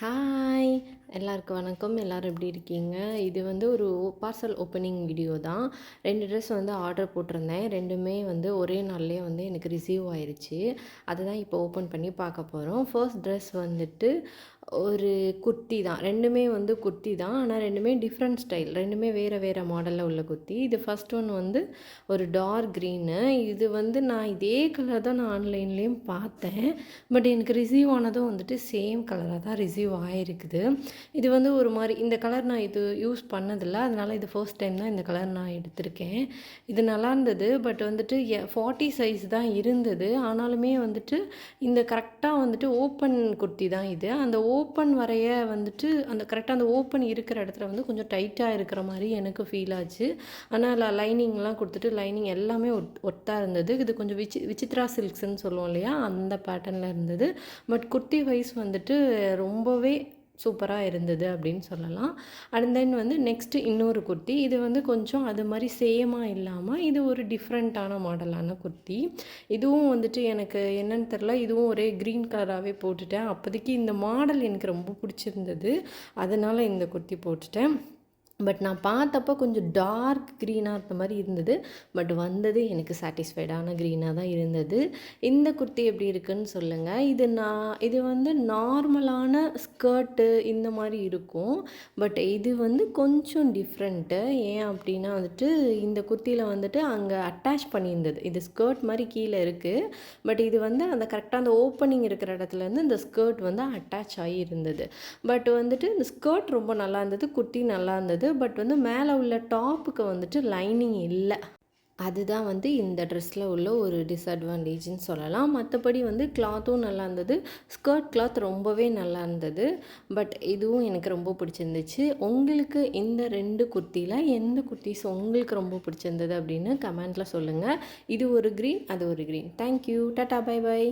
Hi! எல்லாருக்கும் வணக்கம். எல்லாரும் எப்படி இருக்கீங்க? இது வந்து ஒரு பார்சல் ஓப்பனிங் வீடியோ தான். 2 ட்ரெஸ் வந்து ஆர்டர் போட்டிருந்தேன். 2மே வந்து ஒரே நாள்லயே வந்து எனக்கு ரிசீவ் ஆயிருச்சு. அதுதான் இப்போ ஓப்பன் பண்ணி பார்க்க போறோம். ஃபர்ஸ்ட் ட்ரெஸ் வந்துட்டு ஒரு குர்த்தி தான். 2மே வந்து குர்த்தி தான். ஆனா 2மே டிஃப்ரெண்ட் ஸ்டைல். 2மே வேற வேற மாடல்ல உள்ள குர்த்தி. இது ஃபர்ஸ்ட் ஒன் வந்து ஒரு டார்க் க்ரீனு. இது வந்து நான் இதே கலர் தான் நான் ஆன்லைன்லேயும் பார்த்தேன். பட் எனக்கு ரிசீவ் ஆனதும் வந்துட்டு சேம் கலராக தான் ரிசீவ் ஆகிருக்குது. இது வந்து ஒரு மாதிரி இந்த கலர் நான் இது யூஸ் பண்ணதில்ல. அதனால் இது ஃபர்ஸ்ட் டைம் தான் இந்த கலர் நான் எடுத்திருக்கேன். இது நல்லா இருந்தது. பட் வந்துட்டு 40 சைஸ் தான் இருந்தது. ஆனாலுமே வந்துட்டு இந்த கரெக்டாக வந்துட்டு ஓப்பன் குர்த்தி தான் இது. அந்த ஓப்பன் வரைய வந்துட்டு அந்த கரெக்டாக அந்த ஓப்பன் இருக்கிற இடத்துல வந்து கொஞ்சம் டைட்டாக இருக்கிற மாதிரி எனக்கு ஃபீல் ஆச்சு. ஆனால் லைனிங்லாம் கொடுத்துட்டு லைனிங் எல்லாமே ஒத்தா இருந்தது. இது கொஞ்சம் விசித்ரா சில்க்ஸ்ன்னு சொல்லுவோம் இல்லையா, அந்த பேட்டர்னில் இருந்தது. பட் குர்த்தி வைஸ் வந்துட்டு ரொம்பவே சூப்பராக இருந்தது அப்படின்னு சொல்லலாம். அண்ட் தென் வந்து நெக்ஸ்ட்டு இன்னொரு குர்த்தி. இது வந்து கொஞ்சம் அது மாதிரி சேமாக இல்லாமல் இது ஒரு டிஃப்ரெண்ட்டான மாடலான குர்த்தி. இதுவும் வந்துட்டு எனக்கு என்னன்னு தெரில, இதுவும் ஒரே க்ரீன் கலராகவே போட்டுட்டேன். அப்போதைக்கு இந்த மாடல் எனக்கு ரொம்ப பிடிச்சிருந்தது. அதனால் இந்த குர்த்தி போட்டுட்டேன். பட் நான் பார்த்தப்போ கொஞ்சம் டார்க் க்ரீனாக இருந்த மாதிரி இருந்தது. பட் வந்தது எனக்கு சாட்டிஸ்ஃபைடான க்ரீனாக தான் இருந்தது. இந்த குர்த்தி எப்படி இருக்குன்னு சொல்லுங்கள். இது வந்து நார்மலான ஸ்கர்ட்டு இந்த மாதிரி இருக்கும். பட் இது வந்து கொஞ்சம் டிஃப்ரெண்ட்டு. ஏன் அப்படின்னா வந்துட்டு இந்த குர்த்தியில் வந்துட்டு அங்கே அட்டாச் பண்ணியிருந்தது. இது ஸ்கர்ட் மாதிரி கீழே இருக்குது. பட் இது வந்து அந்த கரெக்டாக அந்த ஓப்பனிங் இருக்கிற இடத்துலேருந்து இந்த ஸ்கர்ட் வந்து அட்டாச் ஆகி இருந்தது. பட் வந்துட்டு இந்த ஸ்கர்ட் ரொம்ப நல்லா இருந்தது. குர்த்தி நல்லா இருந்தது. பட் வந்து மேலே உள்ள டாப்புக்கு வந்துட்டு லைனிங் இல்லை. அதுதான் வந்து இந்த ட்ரெஸ்ஸில் உள்ள ஒரு டிஸ்அட்வான்டேஜ்னு சொல்லலாம். மற்றபடி வந்து கிளாத்தும் நல்லா இருந்தது. ஸ்கர்ட் கிளாத் ரொம்பவே நல்லா இருந்தது. பட் இதுவும் எனக்கு ரொம்ப பிடிச்சிருந்துச்சு. உங்களுக்கு இந்த 2 குர்த்தியில் எந்த குர்த்திஸ் உங்களுக்கு ரொம்ப பிடிச்சிருந்தது அப்படின்னு கமெண்ட்டில் சொல்லுங்கள். இது ஒரு க்ரீன், அது ஒரு green. Thank you. Tata, bye by.